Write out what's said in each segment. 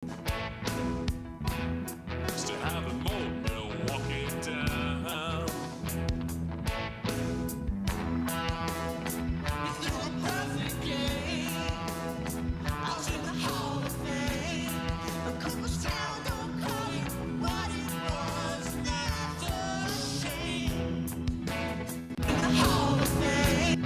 Still having more Milwaukee down. You threw a perfect game. I was in the Hall of Fame. A Cooperstown don't call it what it was. That's a shame. In the Hall of Fame.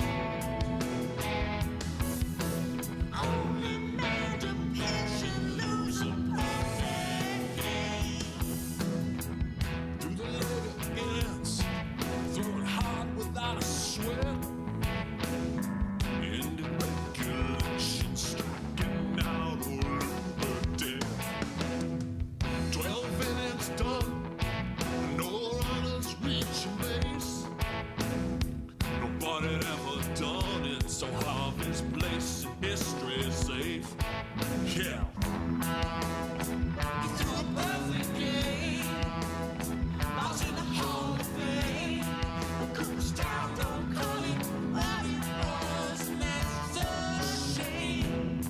Only man to pitch and lose a perfect game. Do the leg against, throw it hard without a sweat. End of regulation, striking out or dead. 12 innings done, no runners reaching base. Nobody ever done it, so Harvey's place in history is safe. Yeah. You threw a perfect game. I was in the Hall of Fame. The Cooperstown don't call it what it was, and that's a shame.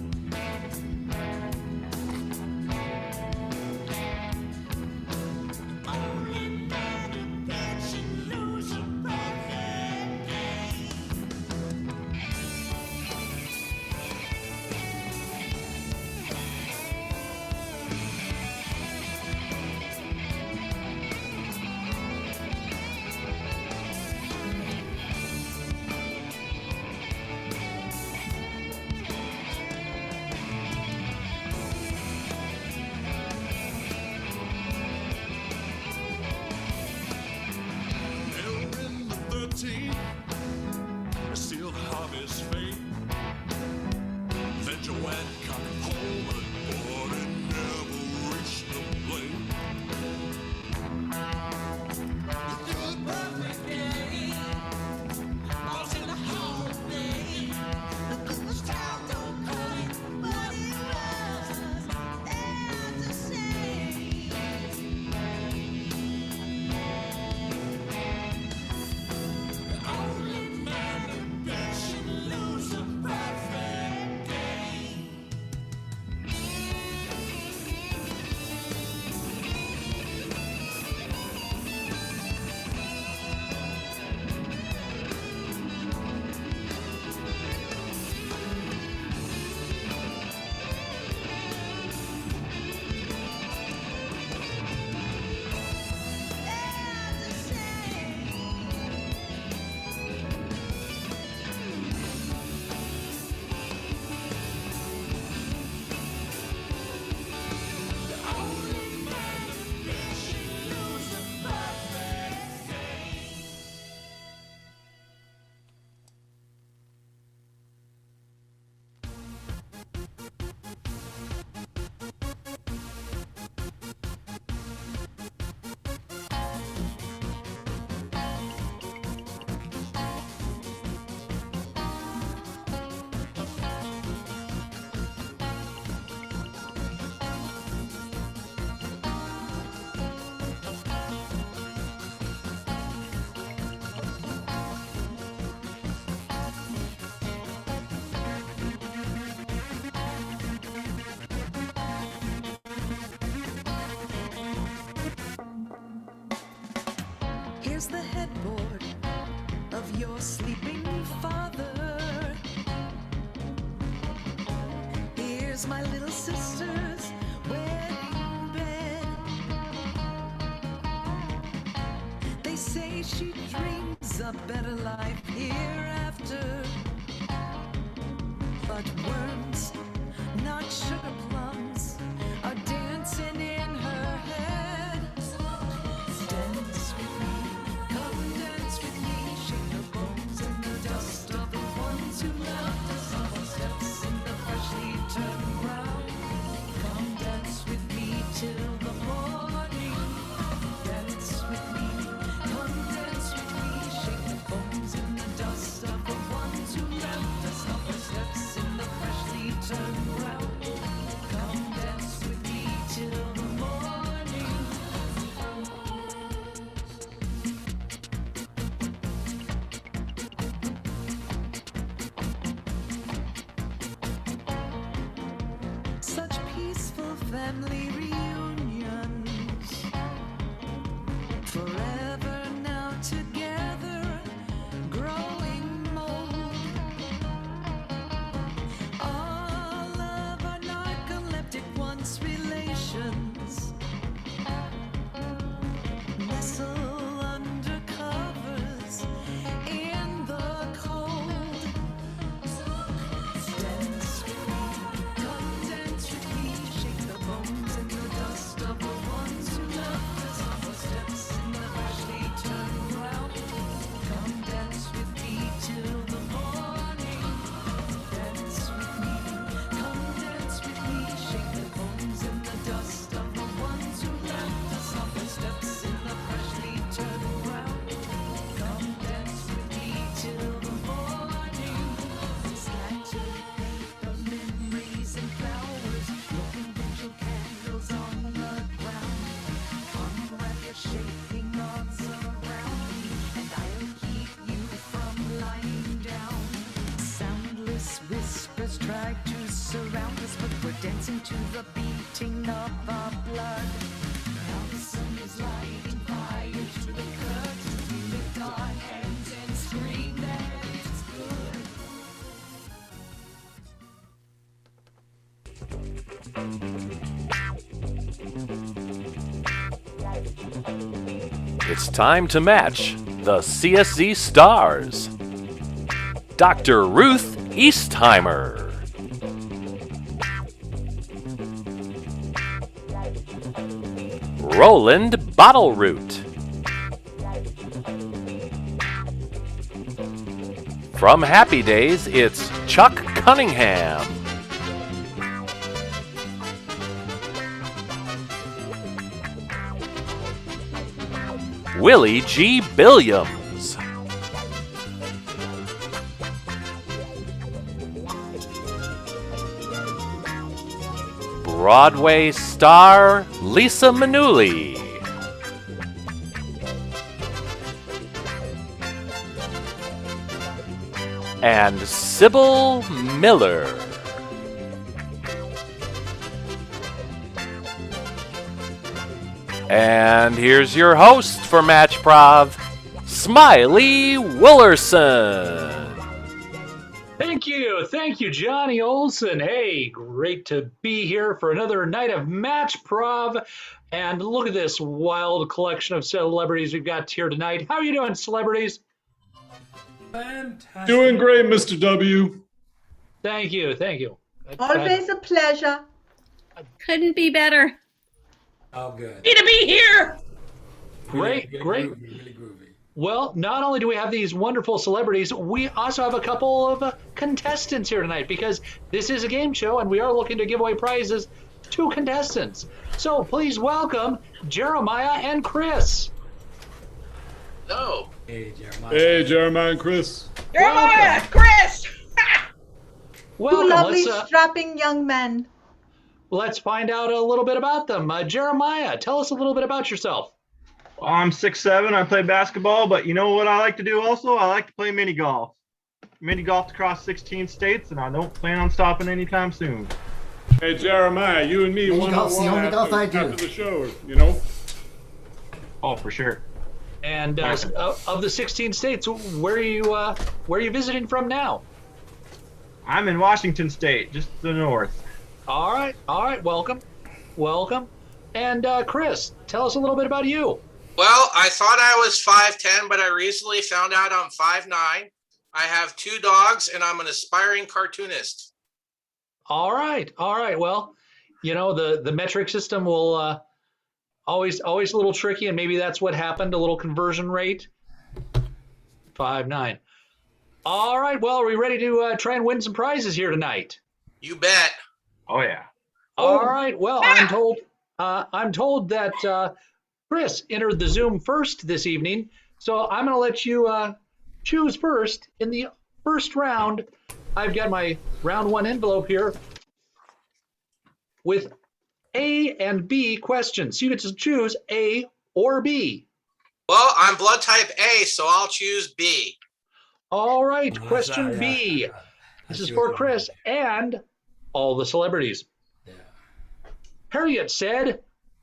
Only man to pitch and lose a perfect game. They're in the 13th, sealed Harvey's fate. Then Joanne got home, but it never reached the plate. You threw a perfect game. I was in the Hall of Fame. The Cooperstown don't call it what it was. That's a shame. Only man to pitch and lose a perfect game. That's a shame. Only man to pitch and lose a perfect game. Here's the headboard of your sleeping father. Here's my little sister's wedding bed. They say she dreams a better life hereafter. But worms, not sugar plums, are dancing in her head. Dance with me, come dance with me, shake the bones and the dust of the ones who loved us. Our steps in the freshly turned ground. Come dance with me till the morning. Dance with me, come dance with me, shake the bones and the dust of the ones who left us. Our steps in the freshly family reunions. Forever now together, growing mold. All of our narcoleptic once relations nestle under covers in the cold. Dance with me, come dance with me, shake the bones and the dust of the ones who left us on the steps in the freshly turned ground. Come dance with me till the morning. Dance with me, come dance with me, shake the bones and the dust of the ones who left us on the steps in the freshly turned ground. Come dance with me till the morning. Scatter the memories and flowers, broken angel candles on the ground. Unwrap your shaking arms around me, and I'll keep you from lying down. Soundless whispers try to surround us, but we're dancing to the beating of our blood. Now the sun is lighting fire to the curtain. We lift our hands and scream that it's good. It's time to match the CSZ stars. Dr. Ruth Eastheimer. Roland Bottleroot. From Happy Days, it's Chuck Cunningham. Willie G. Billiams. Broadway star Lisa Minnelli. And Sybil Miller. And here's your host for Match Prov, Smiley Willerson. Thank you, Johnny Olson. Hey, great to be here for another night of Match Prov. And look at this wild collection of celebrities we've got here tonight. How are you doing, celebrities? Fantastic. Doing great, Mr. W. Thank you. Always a pleasure. Couldn't be better. Oh, good. Happy to be here. Great. Groovy, really groovy. Well, not only do we have these wonderful celebrities, we also have a couple of contestants here tonight because this is a game show and we are looking to give away prizes to contestants. So please welcome Jeremiah and Chris. Hello. Hey, Jeremiah. Hey, Jeremiah and Chris. Jeremiah, Chris. Welcome. Two lovely, strapping young men. Let's find out a little bit about them. Jeremiah, tell us a little bit about yourself. I'm 6'7". I play basketball, but you know what I like to do also? I like to play mini golf. Mini golfed across 16 states, and I don't plan on stopping anytime soon. Hey, Jeremiah, you and me one-on-one after the show, you know? Oh, for sure. And of the 16 states, where are you visiting from now? I'm in Washington State, just to the north. All right. Welcome. And Chris, tell us a little bit about you. Well, I thought I was 5'10", but I recently found out I'm 5'9". I have 2 dogs, and I'm an aspiring cartoonist. All right. Well, you know, the metric system will always a little tricky, and maybe that's what happened, a little conversion rate. 5'9". All right. Well, are we ready to try and win some prizes here tonight? You bet. Oh, yeah. All right. Well, I'm told that Chris entered the Zoom first this evening, so I'm going to let you choose first. In the first round, I've got my round 1 envelope here with A and B questions. You get to choose A or B. Well, I'm blood type A, so I'll choose B. All right. Question B. This is for Chris and all the celebrities. Yeah. Harriet said,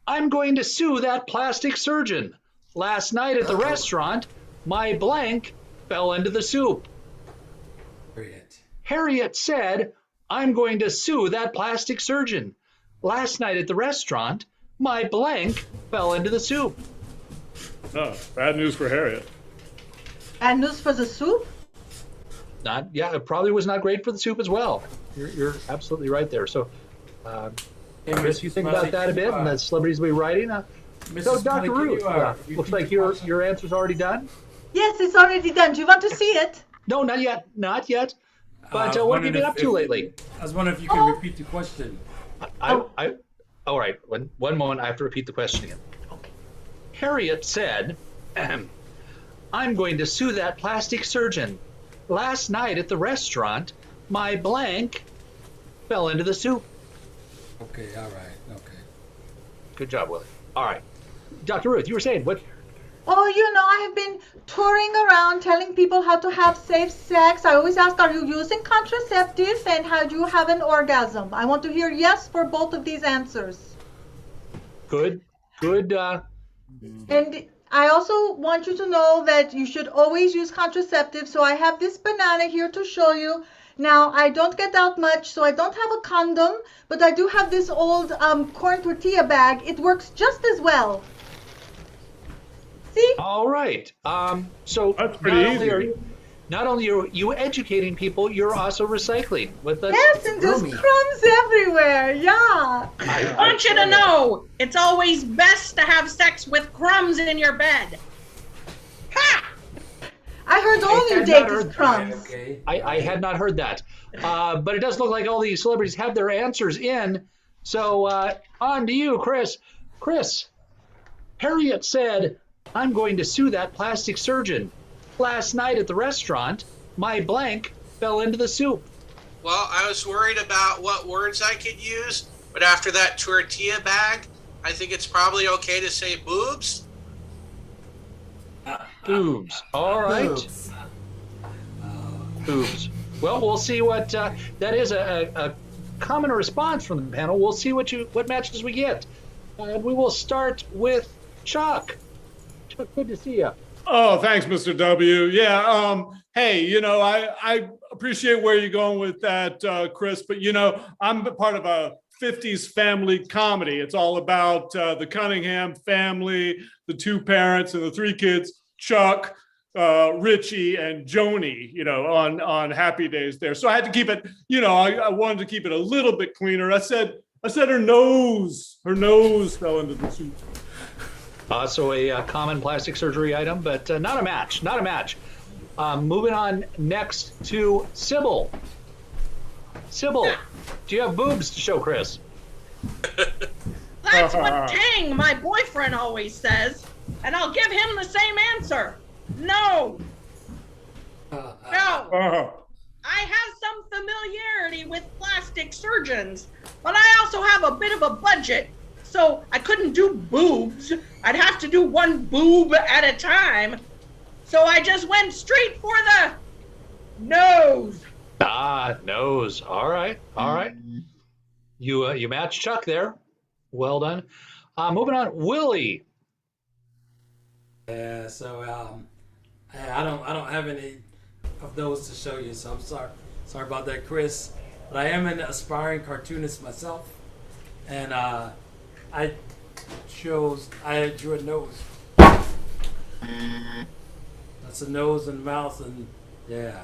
I'm going to sue that plastic surgeon. Last night at the restaurant, my blank fell into the soup. Harriet said, I'm going to sue that plastic surgeon. Last night at the restaurant, my blank fell into the soup. Oh, bad news for Harriet. Bad news for the soup? It probably was not great for the soup as well. You're absolutely right there. So, Chris, you think about that a bit, and the celebrities will be writing. So, Dr. Ruth, looks like your answer's already done. Yes, it's already done. Do you want to see it? No, not yet. Not yet. But what have you been up to lately? I was wondering if you can repeat the question. All right. One moment. I have to repeat the question again. Okay. Harriet said, I'm going to sue that plastic surgeon. Last night at the restaurant, my blank fell into the soup. Okay, all right, okay. Good job, Willie. All right. Dr. Ruth, you were saying what? Oh, I have been touring around telling people how to have safe sex. I always ask, are you using contraceptives and how do you have an orgasm? I want to hear yes for both of these answers. Good. And I also want you to know that you should always use contraceptives. So I have this banana here to show you. Now, I don't get out much, so I don't have a condom, but I do have this old corn tortilla bag. It works just as well. See? All right. So that's pretty easy. Not only are you educating people, you're also recycling with us. Yes, and there's crumbs everywhere. Yeah. I want you to know, it's always best to have sex with crumbs in your bed. Ha! I heard all you date is crumbs. Okay. I had not heard that. But it does look like all these celebrities have their answers in. So on to you, Chris. Chris, Harriet said, I'm going to sue that plastic surgeon. Last night at the restaurant, my blank fell into the soup. Well, I was worried about what words I could use, but after that tortilla bag, I think it's probably okay to say boobs. Boobs. All right. Boobs. Well, we'll see what that is a common response from the panel. We'll see what matches we get. And we will start with Chuck. Chuck, good to see you. Oh, thanks, Mr. W. Yeah. Hey, I appreciate where you're going with that, Chris. But I'm part of a 50s family comedy. It's all about the Cunningham family, the two parents and the three kids, Chuck, Richie, and Joni. On Happy Days there. So I had to keep it. I wanted to keep it a little bit cleaner. I said her nose fell into the soup. So a common plastic surgery item, but not a match. Moving on next to Sybil. Sybil, do you have boobs to show Chris? That's what Tang, my boyfriend, always says, and I'll give him the same answer. No. No. I have some familiarity with plastic surgeons, but I also have a bit of a budget. So I couldn't do boobs. I'd have to do one boob at a time. So I just went straight for the nose. Nose. All right. You matched Chuck there. Well done. Moving on, Willie. Yeah. So I don't have any of those to show you. So I'm sorry about that, Chris. But I am an aspiring cartoonist myself, and I drew a nose. That's a nose and mouth and yeah.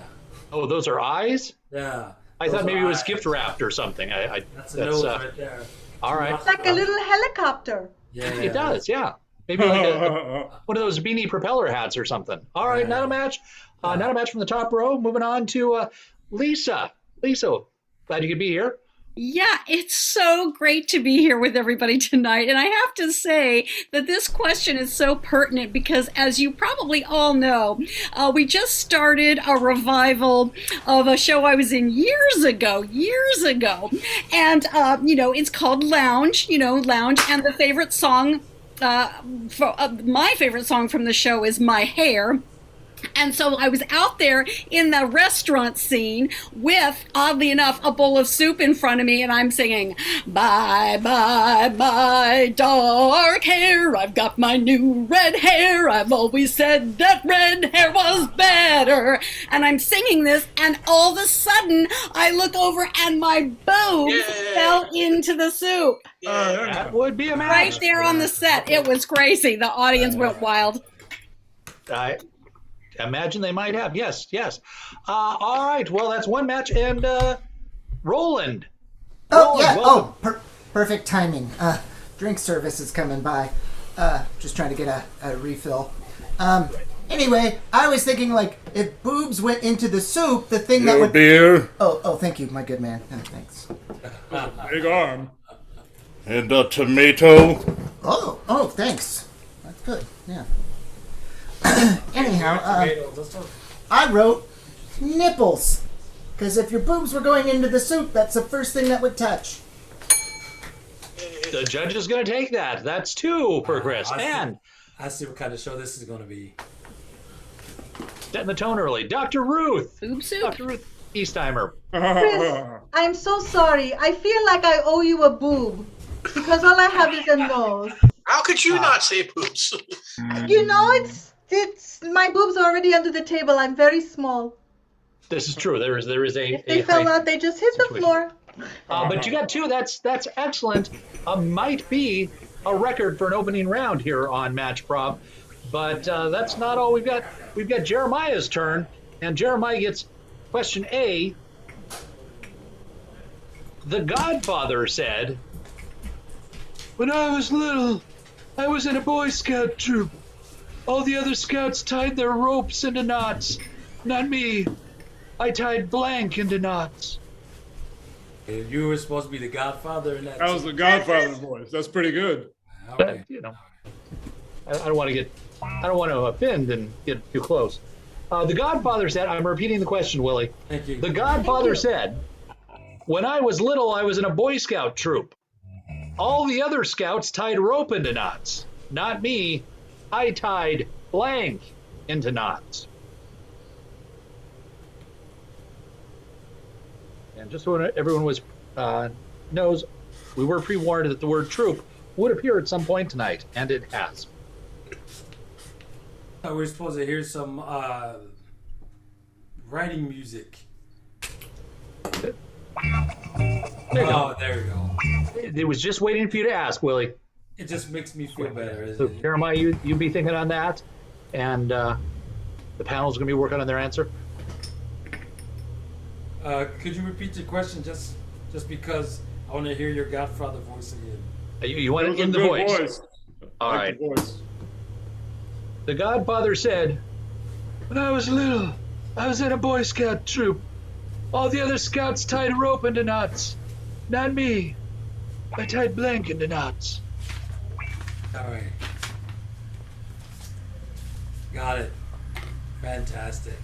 Oh, those are eyes? Yeah. I thought maybe it was eyes. gift wrapped or something. That's a nose right there. All right. It's like a little helicopter. Yeah. It does, yeah. Maybe like one of those beanie propeller hats or something. All right, not a match. Not a match from the top row. Moving on to Lisa. Lisa, glad you could be here. Yeah, it's so great to be here with everybody tonight. And I have to say that this question is so pertinent because, as you probably all know, we just started a revival of a show I was in years ago. And, it's called Lounge, Lounge. And the favorite song, my favorite song from the show is My Hair. And so I was out there in the restaurant scene with, oddly enough, a bowl of soup in front of me, and I'm singing, bye, bye, bye, dark hair, I've got my new red hair, I've always said that red hair was better. And I'm singing this, and all of a sudden, I look over, and my boobs fell into the soup. That would be a match. Right there on the set. It was crazy. The audience went wild. I imagine they might have. Yes. All right. Well, that's one match. And Roland. Oh, yeah. Welcome. Oh, perfect timing. Drink service is coming by. Just trying to get a refill. Anyway, I was thinking, like, if boobs went into the soup, the thing that would... beer. Oh, thank you, my good man. Thanks. Big arm. And a tomato. Oh, thanks. That's good, yeah. Anyhow, I wrote nipples. Because if your boobs were going into the soup, that's the first thing that would touch. The judge is going to take that. That's 2 for Chris. And I see what kind of show this is going to be. setting the tone early. Dr. Ruth. Boob soup. Dr. Ruth Eastheimer. Chris, I'm so sorry. I feel like I owe you a boob because all I have is a nose. How could you not say boobs? You know, it's my boobs are already under the table. I'm very small. This is true. There is a. If they fell out, they just hit the floor. But you got 2. That's excellent. Might be a record for an opening round here on Match Prop. But that's not all we've got. We've got Jeremiah's turn, and Jeremiah gets question A. The Godfather said, "When I was little, I was in a Boy Scout troop. All the other scouts tied their ropes into knots. Not me. I tied blank into knots." You were supposed to be the Godfather in that. That was the Godfather's voice. That's pretty good. Okay. You know, I don't want to offend and get too close. The Godfather said, I'm repeating the question, Willie. Thank you. The Godfather said, "When I was little, I was in a Boy Scout troop. All the other scouts tied rope into knots. Not me. I tied blank into knots." And just so everyone knows, we were pre-warned that the word troop would appear at some point tonight, and it has. We're supposed to hear some writing music. There you go. There you go. It was just waiting for you to ask, Willie. It just makes me feel better. So, Jeremiah, you be thinking on that, and the panel's going to be working on their answer. Could you repeat the question just because I want to hear your Godfather voice again? You want it in the voice. All right. The Godfather said, "When I was little, I was in a Boy Scout troop. All the other scouts tied rope into knots. Not me. I tied blank into knots." All right. Got it. Fantastic.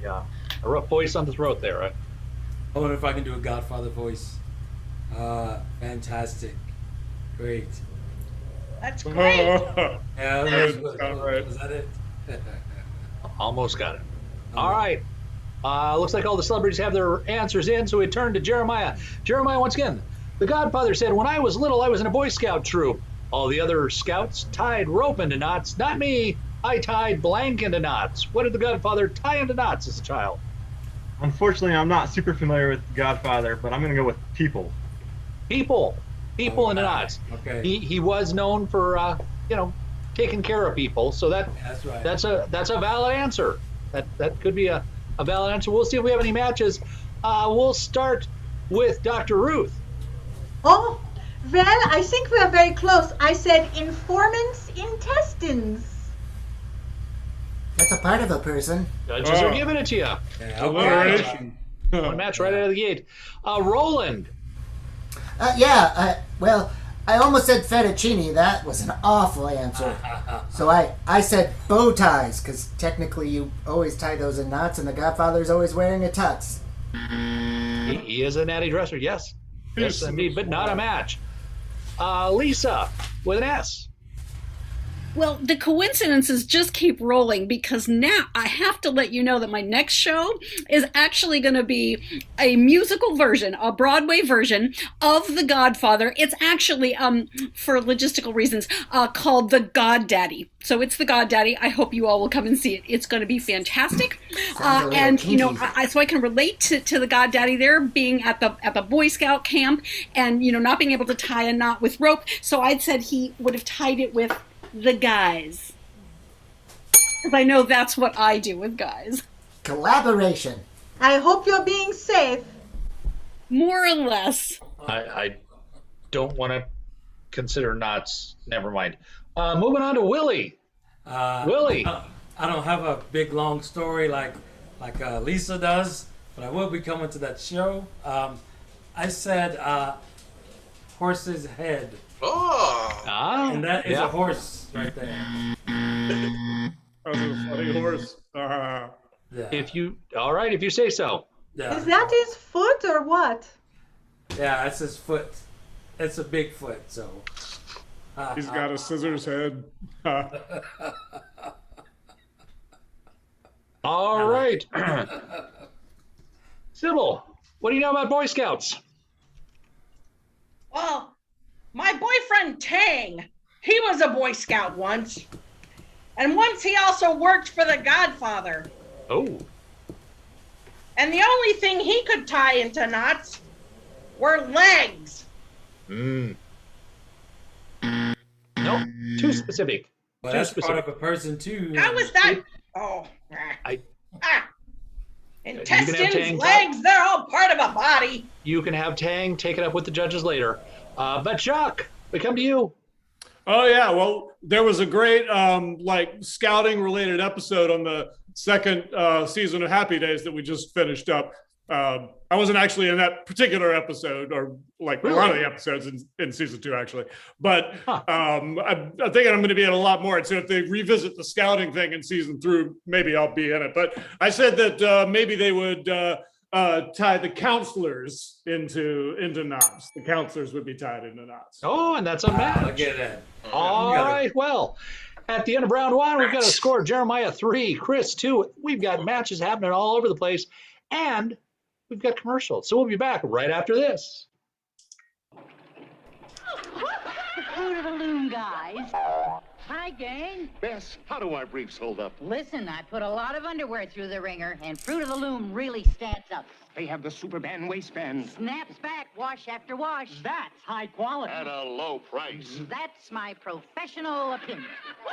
Yeah. A rough voice on the throat there, right? I wonder if I can do a Godfather voice. Fantastic. Great. That's great. Yeah, was that it? Almost got it. All right. Looks like all the celebrities have their answers in, so we turn to Jeremiah. Jeremiah, once again, the Godfather said, "When I was little, I was in a Boy Scout troop. All the other scouts tied rope into knots. Not me. I tied blank into knots." What did the Godfather tie into knots as a child? Unfortunately, I'm not super familiar with Godfather, but I'm going to go with people. People into knots. Okay. He was known for taking care of people, so That's right. that's a valid answer. That could be a valid answer. We'll see if we have any matches. We'll start with Dr. Ruth. Oh, well, I think we are very close. I said informant's intestines. That's a part of a person. Judges are giving it to you. Yeah, Alliteration. One match right out of the gate. Roland. Well, I almost said fettuccine. That was an awful answer. So I said bow ties, because technically you always tie those in knots, and the Godfather's always wearing a tux. He is a natty dresser, yes. Yes, indeed, but not a match. Lisa, with an S. Well, the coincidences just keep rolling because now I have to let you know that my next show is actually going to be a musical version, a Broadway version of The Godfather. It's actually, for logistical reasons, called The God Daddy. So it's The God Daddy. I hope you all will come and see it. It's going to be fantastic. And you know, so I can relate to The God Daddy there being at the Boy Scout camp and you know not being able to tie a knot with rope. So I'd said he would have tied it with the guys. Because I know that's what I do with guys. Collaboration. I hope you're being safe. More or less. I don't want to consider knots. Never mind. Moving on to Willie. Willie. I don't have a big long story like Lisa does, but I will be coming to that show. I said horse's head. Oh. And that is a horse right there. That was a funny horse. Yeah. If you say so. Yeah. Is that his foot or what? Yeah, that's his foot. It's a big foot, so. He's got a scissors head. All right. Sybil, what do you know about Boy Scouts? Well, my boyfriend Tang, he was a Boy Scout once. And once he also worked for the Godfather. Oh. And the only thing he could tie into knots were legs. Nope, too specific. But Too that's specific. part of a person too. How was that? Intestines, legs, they're all part of a body. You can have Tang take it up with the judges later. But Chuck, we come to you. Oh yeah, well, there was a great scouting related episode on the second season of Happy Days that we just finished up. I wasn't actually in that particular episode, or like a lot of the episodes in season 2 actually, but I'm thinking I'm going to be in a lot more. And so if they revisit the scouting thing in season 3, maybe I'll be in it. But I said that maybe they would tie the counselors into knots. The counselors would be tied into knots. Oh, and that's a match. I get that. All right. Well, at the end of round 1, we've got a score. Jeremiah 3, Chris 2. We've got matches happening all over the place, and we've got commercials. So we'll be back right after this. The Fruit of the Loom guys. Hi, gang. Bess, how do our briefs hold up? Listen, I put a lot of underwear through the ringer, and Fruit of the Loom really stands up. They have the Superman waistband. Snaps back, wash after wash. That's high quality. At a low price. That's my professional opinion.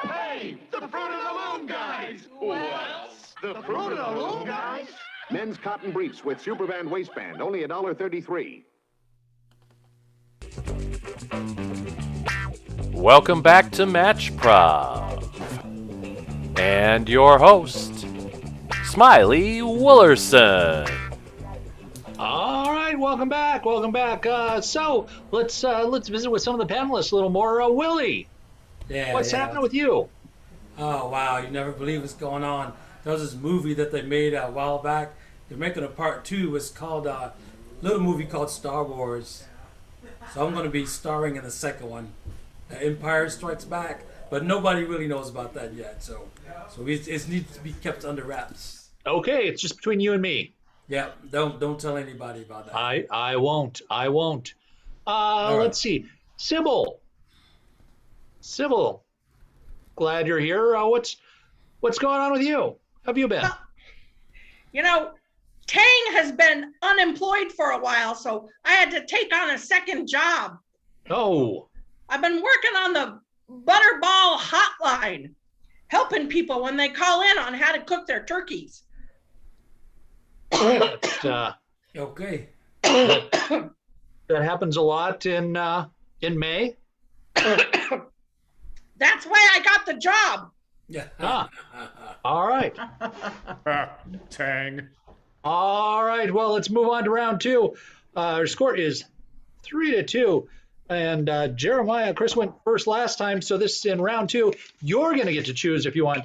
Hey, the Fruit of the Loom guys! What? The Fruit of the Loom guys? Men's cotton briefs with Superman waistband, only $1.33. Welcome back to Match Prov. And your host, Smiley Willerson. All right, welcome back. So let's visit with some of the panelists a little more. Willie, what's happening with you? Oh wow, you never believe what's going on. There was this movie that they made a while back. They're making a part 2. It's called a little movie called Star Wars. So I'm going to be starring in the second one, Empire Strikes Back. But nobody really knows about that yet. So it needs to be kept under wraps. Okay, it's just between you and me. Yeah, don't tell anybody about that. I won't. Let's see, Sybil, glad you're here. What's going on with you? How have you been? You know, Tang has been unemployed for a while, so I had to take on a second job. Oh. I've been working on the Butterball hotline, helping people when they call in on how to cook their turkeys. Okay. That happens a lot in May. That's why I got the job. Yeah. All right. Tang. All right. Well, let's move on to round 2. Our score is 3-2. And Jeremiah, Chris went first last time, so this is in round 2. You're going to get to choose if you want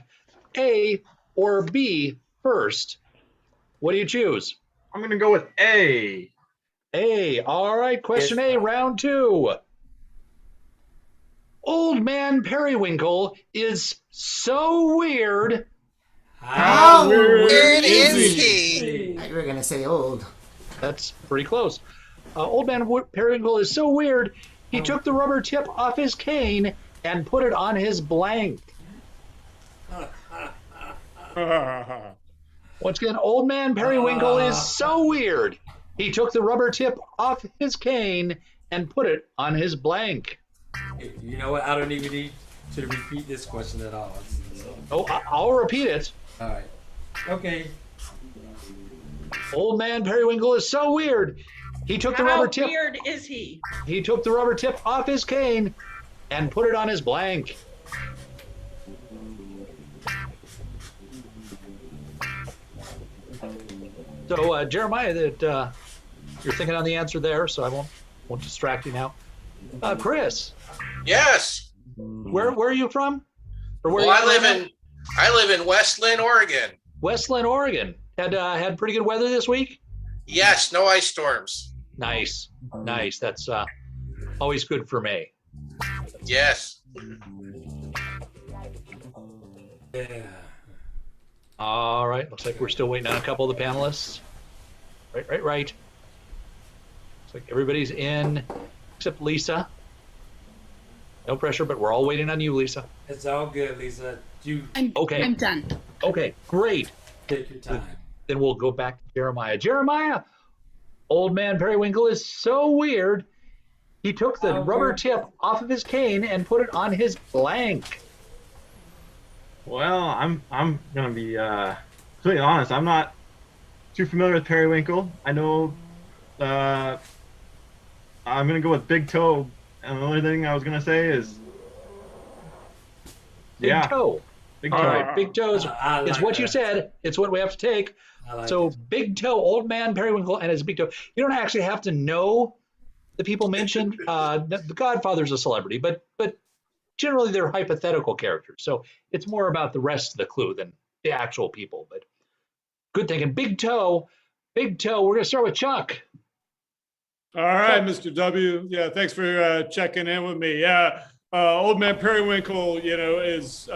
A or B first. What do you choose? I'm going to go with A. A. All right. Question A, round 2. Old Old Man Periwinkle is so weird. How weird is he? You were gonna say old. That's pretty close. Old Man Periwinkle is so weird, he took the rubber tip off his cane and put it on his blank. Once again, Old Man Periwinkle is so weird, he took the rubber tip off his cane and put it on his blank. You know what? I don't even need to repeat this question at all. So. Oh, I'll repeat it. All right. Okay. Old Man Periwinkle is so weird, he took the rubber tip. How weird is he? He took the rubber tip off his cane and put it on his blank. So, Jeremiah, that you're thinking on the answer there, so I won't distract you now. Chris, Yes. where are you from? Or where Well, are you I live in Westland, Oregon. Westland, Oregon. Had pretty good weather this week. Yes, no ice storms. Nice. That's always good for me. Yes. Yeah. All right. Looks like we're still waiting on a couple of the panelists. Right. Looks like everybody's in except Lisa. No pressure, but we're all waiting on you, Lisa. It's all good, Lisa. Okay. I'm done. Okay, great. Take your time. Then we'll go back to Jeremiah. Jeremiah, Old Man Periwinkle is so weird, he took the rubber tip off of his cane and put it on his blank. Well, I'm gonna be completely honest. I'm not too familiar with Periwinkle. I know I'm gonna go with Big Toe, and the only thing I was gonna say is Big Toe. Big All Toe. right, Big Toes. It's what you said. It's what we have to take. So Big Toe, Old Man Periwinkle, and his Big Toe. You don't actually have to know the people mentioned. The Godfather's a celebrity, but generally they're hypothetical characters. So it's more about the rest of the clue than the actual people. But good thinking. Big Toe. We're gonna start with Chuck. All right, Mr. W. Yeah, thanks for checking in with me. Yeah, Old Man Periwinkle, is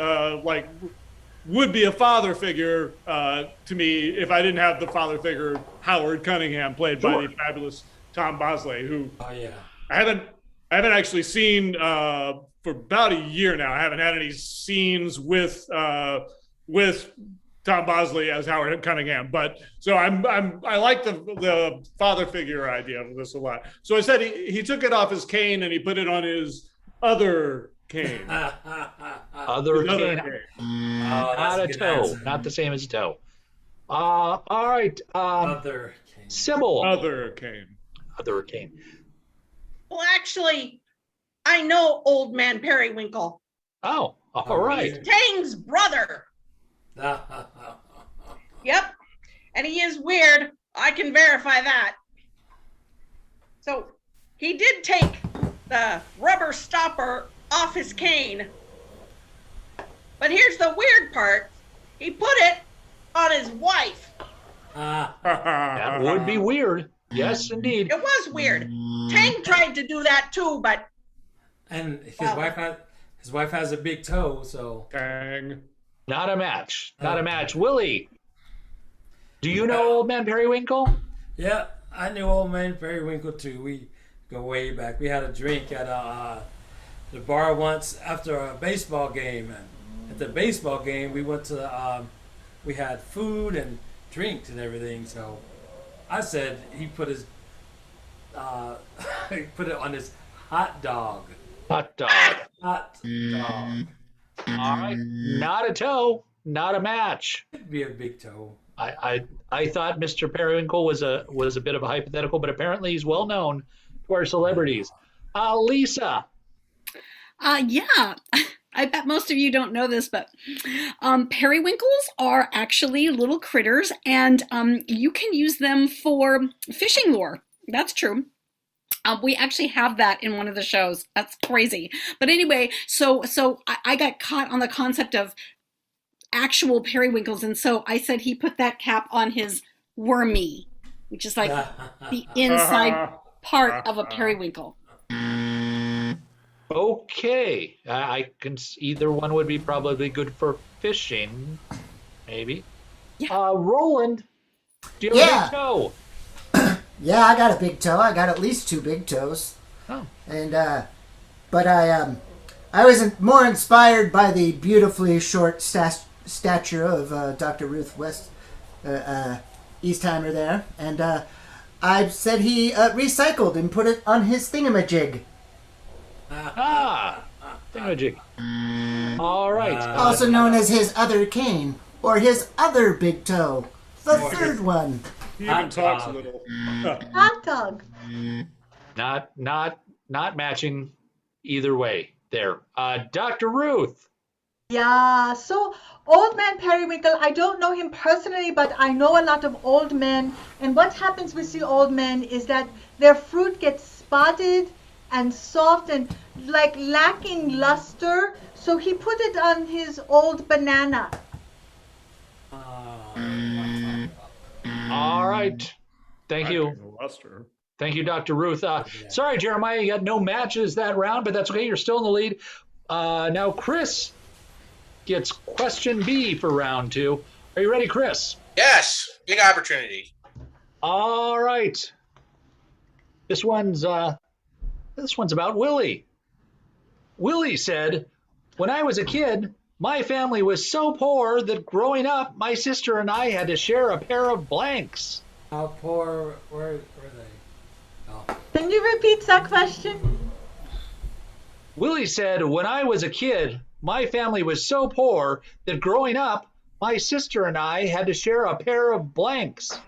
would be a father figure to me if I didn't have the father figure Howard Cunningham, played by the fabulous Tom Bosley, who I haven't actually seen for about a year now. I haven't had any scenes with Tom Bosley as Howard Cunningham, but so I like the father figure idea of this a lot. So I said he took it off his cane and he put it on his other cane. Other cane. Not a toe. Answer. Not the same as a toe. All right. Other cane. Sybil. Other cane. Well, actually, I know Old Man Periwinkle. Oh, all right. Tang's brother. Yep. And he is weird. I can verify that. So he did take the rubber stopper off his cane. But here's the weird part. He put it on his wife. That would be weird. Yes, indeed. It was weird. Tang tried to do that too, but And his wife has a big toe, so Tang. Not a match. Willie, do you know Old Man Periwinkle? Yeah, I knew Old Man Periwinkle too. We go way back. We had a drink at the bar once after a baseball game, and at the baseball game we went to we had food and drinks and everything. So I said he put his he put it on his hot dog. Hot dog. All right. Not a toe. Not a match. It'd be a big toe. I thought Mr. Periwinkle was a bit of a hypothetical, but apparently he's well known to our celebrities. Lisa. Yeah. I bet most of you don't know this, but periwinkles are actually little critters, and you can use them for fishing lure. That's true. We actually have that in one of the shows. That's crazy. But anyway, so I got caught on the concept of actual periwinkles, and so I said he put that cap on his wormy, which is like the inside part of a periwinkle. Okay, I can. Either one would be probably good for fishing, maybe. Roland, do you have a big toe? Yeah, I got a big toe. I got at least 2 big toes. Oh. And but I was more inspired by the beautifully short stature of Dr. Ruth Eastheimer there, and I said he recycled and put it on his thingamajig. Thingamajig. All right. Also known as his other cane, or his other big toe, the third one. He even talks a little. Hot dog. Not matching either way there. Dr. Ruth. Yeah, so Old Man Periwinkle, I don't know him personally, but I know a lot of old men. And what happens with the old men is that their fruit gets spotted and soft and like lacking luster. So he put it on his old banana. All right. Thank you. Thank you, Dr. Ruth. Sorry, Jeremiah, you got no matches that round, but that's okay. You're still in the lead. Now, Chris gets question B for round 2. Are you ready, Chris? Yes, big opportunity. All right. This one's about Willie. Willie said, "When I was a kid, my family was so poor that growing up, my sister and I had to share a pair of blanks." How poor were they? Oh. Can you repeat that question? Willie said, "When I was a kid, my family was so poor that growing up, my sister and I had to share a pair of blanks."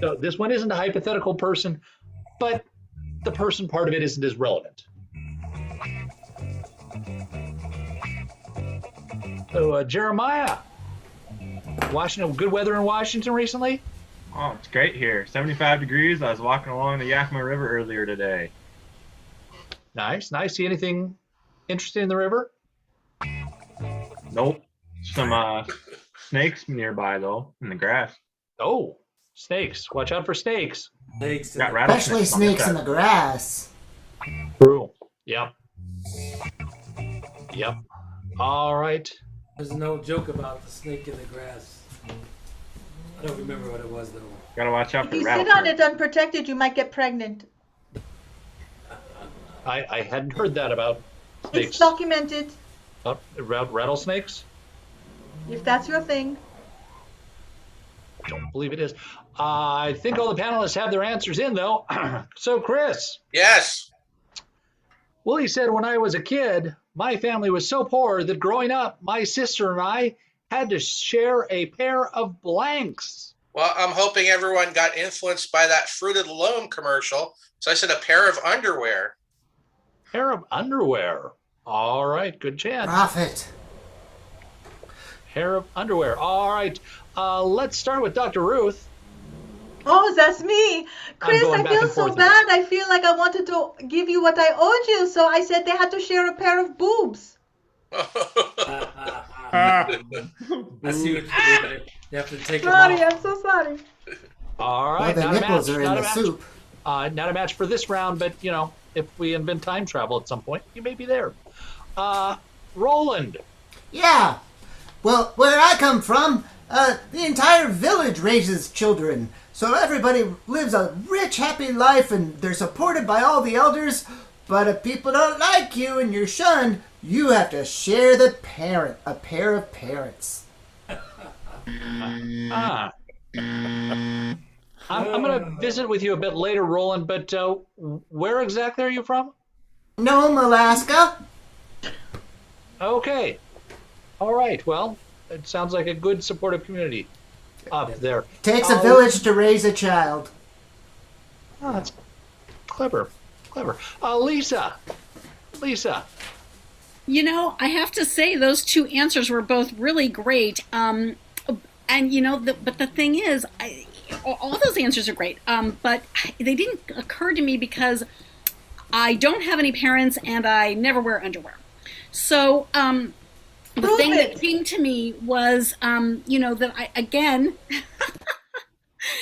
So this one isn't a hypothetical person, but the person part of it isn't as relevant. So Jeremiah, Washington, good weather in Washington recently? Oh, it's great here. 75 degrees. I was walking along the Yakima River earlier today. Nice. See anything interesting in the river? Nope. Some snakes nearby, though, in the grass. Oh, snakes. Watch out for snakes. Snakes. Got Especially rattlesnakes on snakes in side. the grass. True. Yep. All right. There's no joke about the snake in the grass. I don't remember what it was, though. Gotta watch out If for you sit on rattlesnakes. it unprotected, you might get pregnant. I hadn't heard that about snakes. It's documented, About rattlesnakes? if that's your thing. Don't believe it is. I think all the panelists have their answers in, though. So, Chris. Yes. Willie said, "When I was a kid, my family was so poor that growing up, my sister and I had to share a pair of blanks." Well, I'm hoping everyone got influenced by that Fruit of the Loom commercial. So I said a pair of underwear. Pair of underwear. All right, good chance. Profit. Pair of underwear. All right. Let's start with Dr. Ruth. Oh, that's me. Chris, going I back feel and so forth. bad. I feel like I wanted to give you what I owed you, so I said they had to share a pair of boobs. I see what you did there. You have to take them Sorry, off. I'm so sorry. All right. Well, the not a nipples match. are in Not the a match. soup. Not a match for this round, but, you know, if we invent time travel at some point, you may be there. Roland. Yeah. Well, where I come from, the entire village raises children. So everybody lives a rich, happy life, and they're supported by all the elders. But if people don't like you and you're shunned, you have to share a pair of parents. I'm going to visit with you a bit later, Roland, but where exactly are you from? Nome, Alaska. Okay. All right. Well, it sounds like a good supportive community up there. Takes a village to raise a child. Oh, that's clever. Lisa. You know, I have to say those 2 answers were both really great. And you know, but the thing is, all those answers are great. But they didn't occur to me because I don't have any parents and I never wear underwear. So the thing that came to me was, you know, that I again.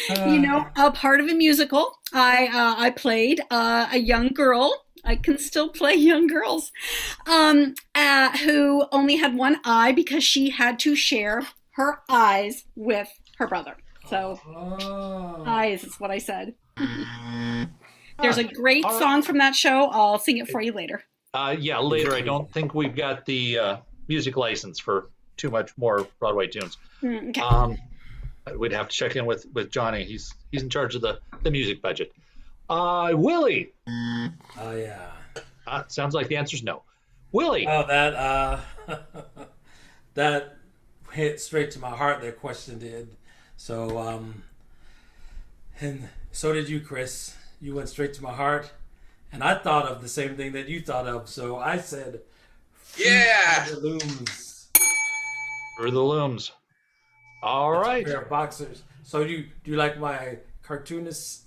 You know, a part of a musical. I played a young girl. I can still play young girls who only had one eye because she had to share her eyes with her brother. So, eyes is what I said. There's a great song from that show. I'll sing it for you later. Yeah, later. I don't think we've got the music license for too much more Broadway tunes. Okay. We'd have to check in with Johnny. He's in charge of the music budget. Willie. Oh yeah. Sounds like the answer's no. Willie. Oh, that that hit straight to my heart. That question did. So and so did you, Chris. You went straight to my heart, and I thought of the same thing that you thought of. So I said, Yeah. the looms. For the looms. All right. Pair of boxers. So do you like my cartoonist?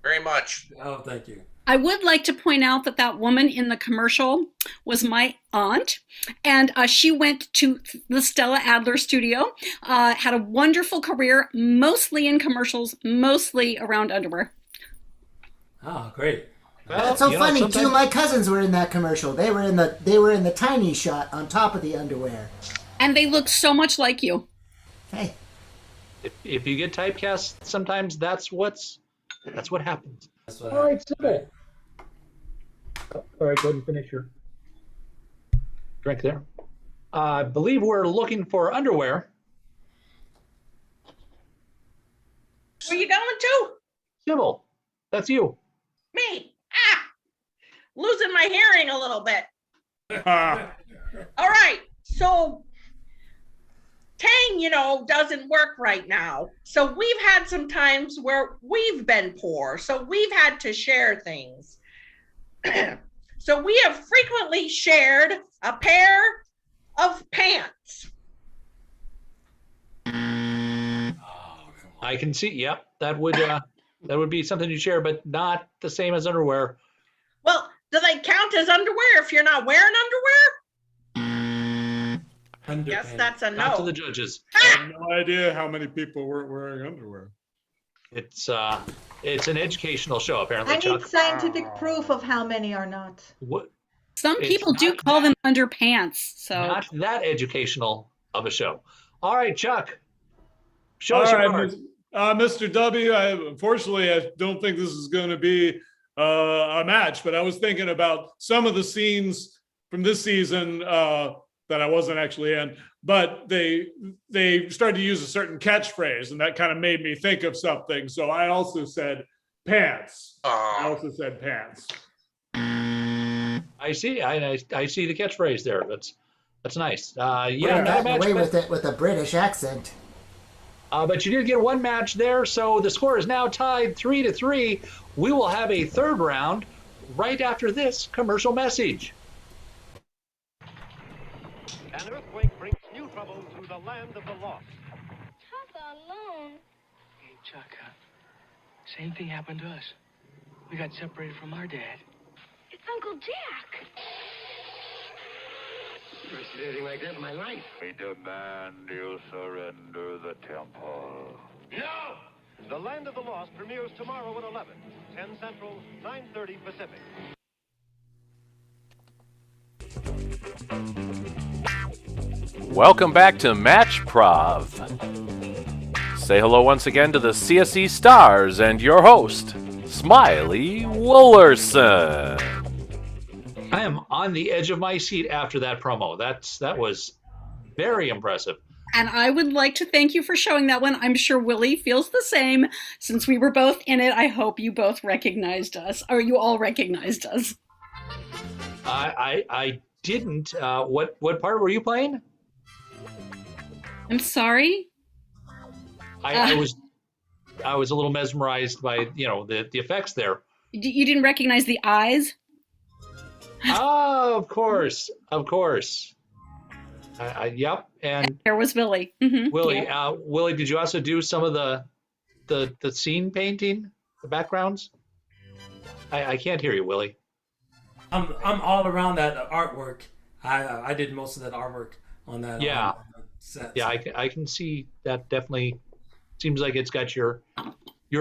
Very much. Oh, thank you. I would like to point out that that woman in the commercial was my aunt, and she went to the Stella Adler studio, had a wonderful career, mostly in commercials, mostly around underwear. Oh, great. Well, That's so funny. sometimes... 2 of my cousins were in that commercial. They were in the tiny shot on top of the underwear. And they look so much like you. Hey. If you get typecast, sometimes that's what happens. That's what All right, Sybil. All right, go ahead and finish your drink there. I believe we're looking for underwear. Where you going to? Sybil, that's you. Me. Losing my hearing a little bit. All right. So Tang, doesn't work right now. So we've had some times where we've been poor. So we've had to share things. So we have frequently shared a pair of pants. I can see. Yep, that would be something you share, but not the same as underwear. Well, do they count as underwear if you're not wearing underwear? Yes, that's a no. Not to the judges. I have no idea how many people weren't wearing underwear. It's an educational show, apparently. I need Chuck. scientific proof of how many are not. What? Some It's people do not call them underpants. So Not that educational of a show. All right, Chuck. Show All us your right, card. Mr. W. Unfortunately, I don't think this is going to be a match, but I was thinking about some of the scenes from this season that I wasn't actually in, but they started to use a certain catchphrase, and that kind of made me think of something. So I also said pants. I also said pants. I see. I see the catchphrase there. That's nice. Yeah, Would have not a gotten match, away but, with it with a British accent. but you did get one match there, so the score is now tied 3-3. We will have a third round right after this commercial message. An earthquake brings new trouble to the land of the lost. Chuck alone. Hey, Chuck, same thing happened to us. We got separated from our dad. It's Uncle Jack. Never seen anything like that in my life. We demand you surrender the temple. No! The Land of the Lost premieres tomorrow at 11, 10 Central, 9:30 Pacific. Welcome back to Match Prov. Say hello once again to the CSE stars and your host, Smiley Woolerson. I am on the edge of my seat after that promo. That was very impressive. And I would like to thank you for showing that one. I'm sure Willie feels the same. Since we were both in it, I hope you both recognized us, or you all recognized us. I didn't. What part were you playing? I'm sorry. I was a little mesmerized by the effects there. You didn't recognize the eyes? Oh, of course. Yep. And there was Willie. Mm-hmm. Willie, yeah. Willie, did you also do some of the scene painting, the backgrounds? I can't hear you, Willie. I'm all around that artwork. I did most of that artwork on that. Yeah. Set. Yeah, I can see that definitely seems like it's got your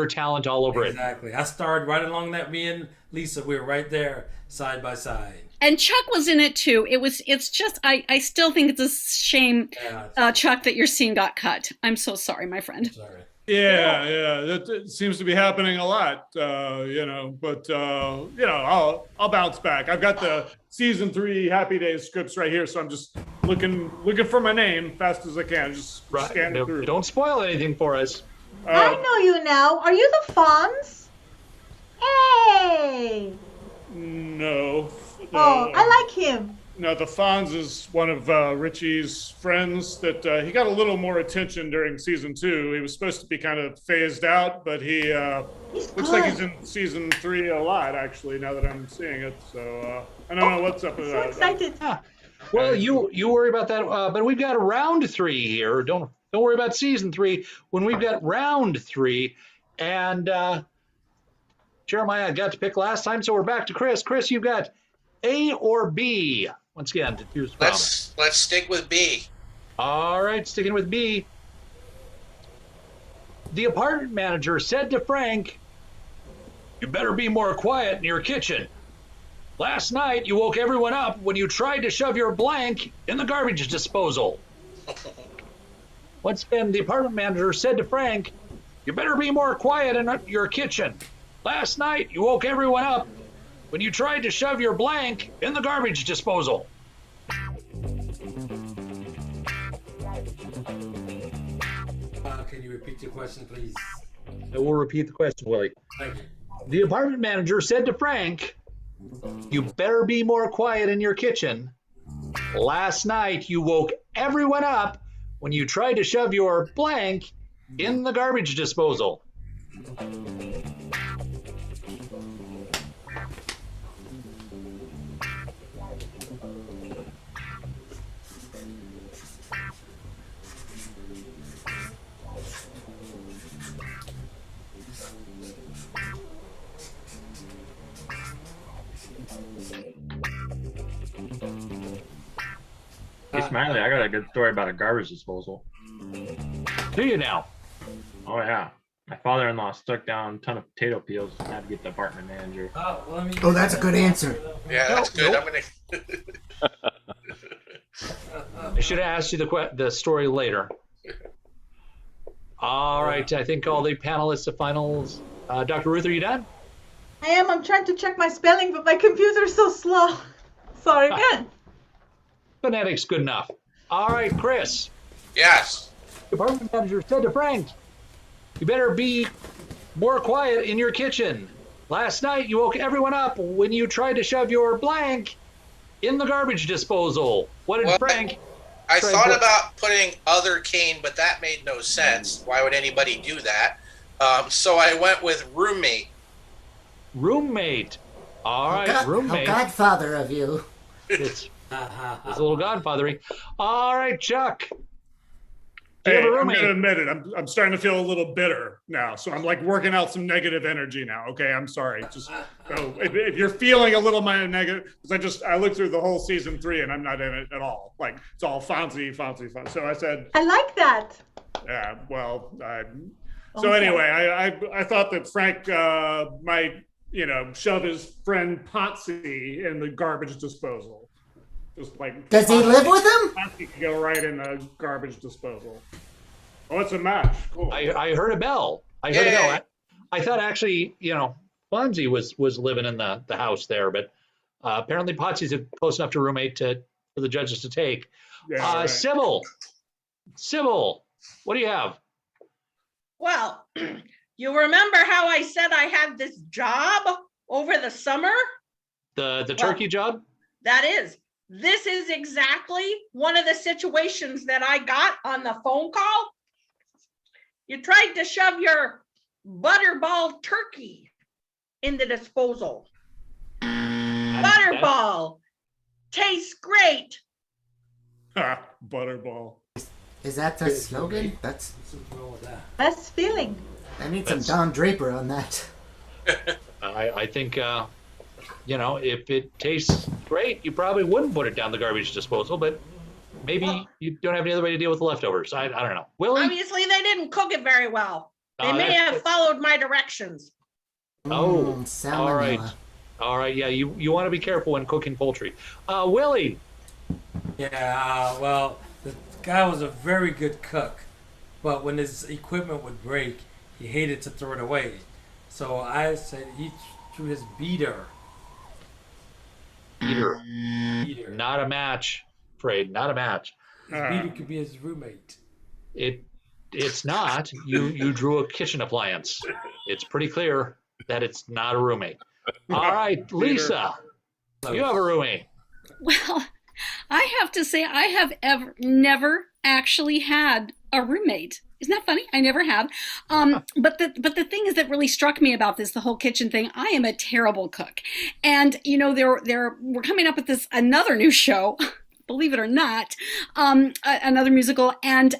talent all over it. Exactly. I starred right along that. Me and Lisa, we were right there, side by side. And Chuck was in it too. It's just, I still think it's a shame, Chuck, that your scene got cut. I'm so sorry, my friend. Sorry. Yeah, that seems to be happening a lot, but I'll bounce back. I've got the season 3 Happy Days scripts right here, so I'm just looking for my name fast as I can, just scanning through. Don't spoil anything for us. I know you now. Are you the Fonz? Hey! No. Oh, I like him. No, the Fonz is one of Richie's friends that he got a little more attention during season 2. He was supposed to be kind of phased out, but he looks like he's in season 3 a lot, actually, now that I'm seeing it. So I don't know what's up with that. So excited. Well, you worry about that, but we've got round 3 here. Don't worry about season 3 when we've got round 3. And Jeremiah got to pick last time, so we're back to Chris. Chris, you've got A or B. Once again, to choose from. Let's stick with B. All right, sticking with B. The apartment manager said to Frank, "You better be more quiet in your kitchen. Last night, you woke everyone up when you tried to shove your blank in the garbage disposal." Once again, the apartment manager said to Frank, "You better be more quiet in your kitchen. Last night, you woke everyone up when you tried to shove your blank in the garbage disposal." Can you repeat your question, please? I will repeat the question, Willie. Thank you. The apartment manager said to Frank, "You better be more quiet in your kitchen. Last night, you woke everyone up when you tried to shove your blank in the garbage disposal." Hey, Smiley, I got a good story about a garbage disposal. Do you now? Oh, yeah. My father-in-law stuck down a ton of potato peels and had to get the apartment manager. Oh, that's a good answer. Yeah, that's good. I'm gonna. I should have asked you the story later. All right, I think all the panelists have finals. Dr. Ruth, are you done? I am. I'm trying to check my spelling, but my computer's so slow. Sorry again. Phonetic's good enough. All right, Chris. Yes. Department manager said to Frank, "You better be more quiet in your kitchen. Last night you woke everyone up when you tried to shove your blank in the garbage disposal." What did Frank? I thought about putting other cane, but that made no sense. Why would anybody do that? So I went with roommate. Roommate. All right, roommate. How godfather of you. It's a little godfathery. All right, Chuck. Hey, I'm going to admit it. I'm starting to feel a little bitter now. So I'm like working out some negative energy now. Okay, I'm sorry. Just so if you're feeling a little negative, because I looked through the whole season 3 and I'm not in it at all. Like it's all Fonzie. So I said, I like that. Yeah. Well, so anyway, I thought that Frank might shove his friend Ponzi in the garbage disposal. Just like, does he live with him? He could go right in the garbage disposal. Oh, it's a match. Cool. I heard a bell. I heard a bell. I thought actually, Fonzie was living in the house there, but apparently Potsy's close enough to roommate for the judges to take. Yeah, right. Sybil, what do you have? Well, you remember how I said I had this job over the summer? The turkey job? That is. This is exactly one of the situations that I got on the phone call. You tried to shove your butterball turkey in the disposal. Butterball tastes great. Butterball. Is that the slogan? That's feeling. I need some Don Draper on that. I think if it tastes great, you probably wouldn't put it down the garbage disposal, but maybe you don't have any other way to deal with the leftovers. I don't know. Willie? Obviously, they didn't cook it very well. They Oh, may that's- have followed my directions. Oh, all salmonella. right. All right, yeah, you want to be careful when cooking poultry. Willie? Yeah, well, the guy was a very good cook, but when his equipment would break, he hated to throw it away. So I said he threw his beater. Beater. Not a match, afraid. Not a match. His beater could be his roommate. It's not. You drew a kitchen appliance. It's pretty clear that it's not a roommate. All right, Lisa, you have a roommate. Well, I have to say I have never actually had a roommate. Isn't that funny? I never have. But the thing is that really struck me about this, the whole kitchen thing. I am a terrible cook, and you know we're coming up with this another new show. Believe it or not, another musical, and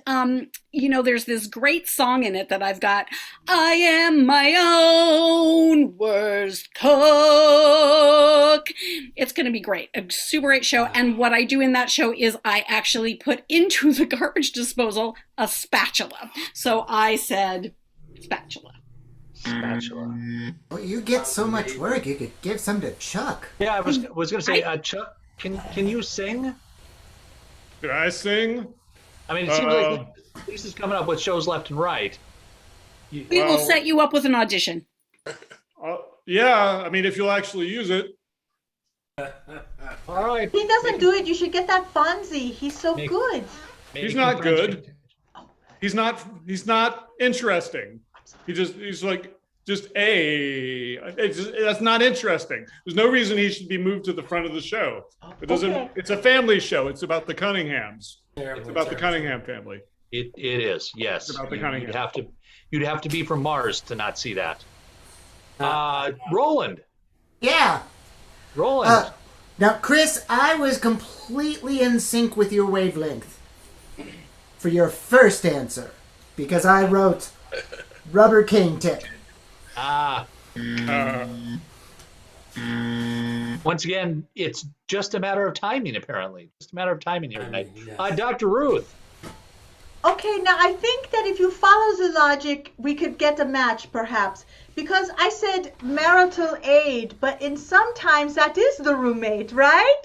you know, there's this great song in it that I've got. I am my own worst cook. It's going to be great, a super great show. And what I do in that show is I actually put into the garbage disposal a spatula. So I said spatula. Spatula. Well, you get so much work, you could give some to Chuck. Yeah, I was going to say, Chuck, can you sing? Did I sing? I mean, it seems like Lisa's coming up with shows left and right. We will set you up with an audition. Yeah, I mean, if you'll actually use it. All right. He doesn't do it. You should get that Fonzie. He's so good. He's not good. He's not interesting. He's like that's not interesting. There's no reason he should be moved to the front of the show. It doesn't. Okay. It's a family show. It's about the Cunninghams. It's about the Cunningham family. It is, yes. It's about the Cunningham. You'd have to be from Mars to not see that. Roland. Yeah. Roland. Now, Chris, I was completely in sync with your wavelength for your first answer because I wrote rubber cane tip. Once again, it's just a matter of timing, apparently. Just a matter of timing here tonight. Dr. Ruth. Okay, now I think that if you follow the logic, we could get a match, perhaps. Because I said marital aid, but in sometimes that is the roommate, right?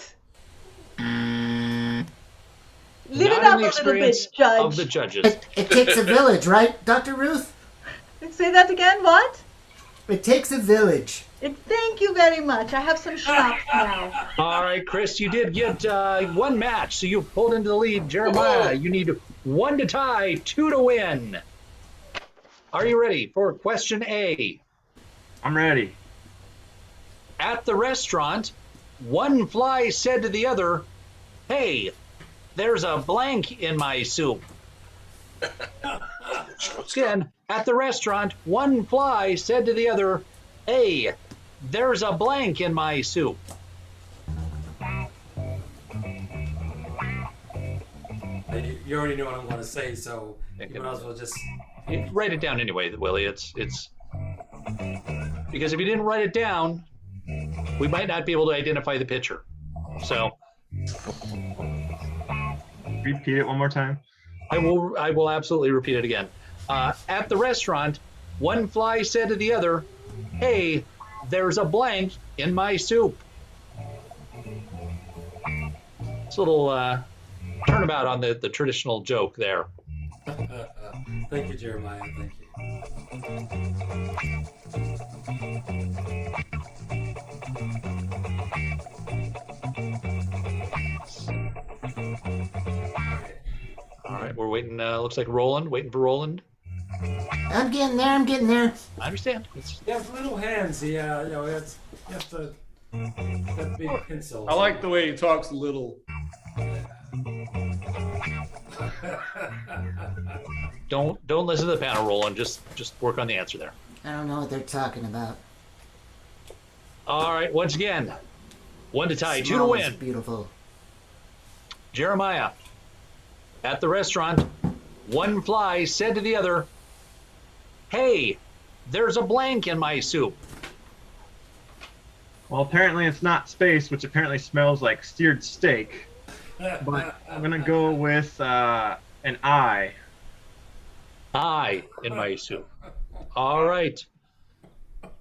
Live it up a little bit, Judge. Of the judges. It takes a village, right, Dr. Ruth? Say that again, what? It takes a village. Thank you very much. I have some schnapps now. All right, Chris, you did get one match, so you pulled into the lead. Jeremiah, you need 1 to tie, 2 to win. Are you ready for question A? I'm ready. At the restaurant, one fly said to the other, "Hey, there's a blank in my soup." Again, at the restaurant, one fly said to the other, "Hey, there's a blank in my soup." You already know what I'm going to say, so you might as well just write it down anyway, Willie. It's because if you didn't write it down, we might not be able to identify the pitcher. So repeat it one more time. I will absolutely repeat it again. At the restaurant, one fly said to the other, "Hey, there's a blank in my soup." It's a little turnabout on the traditional joke there. Thank you, Jeremiah. Thank you. All right, we're waiting. Looks like waiting for Roland. I'm getting there. I understand. You have little hands. Yeah, you know, you have to that big pencil. I like the way he talks little. Don't listen to the panel, Roland. Just work on the answer there. I don't know what they're talking about. All right, once again, 1 to tie, 2 to Small is win. Beautiful. Jeremiah, at the restaurant, one fly said to the other, "Hey, there's a blank in my soup." Well, apparently it's not space, which apparently smells like steered steak. but I'm gonna go with an eye. Eye in my soup. All right.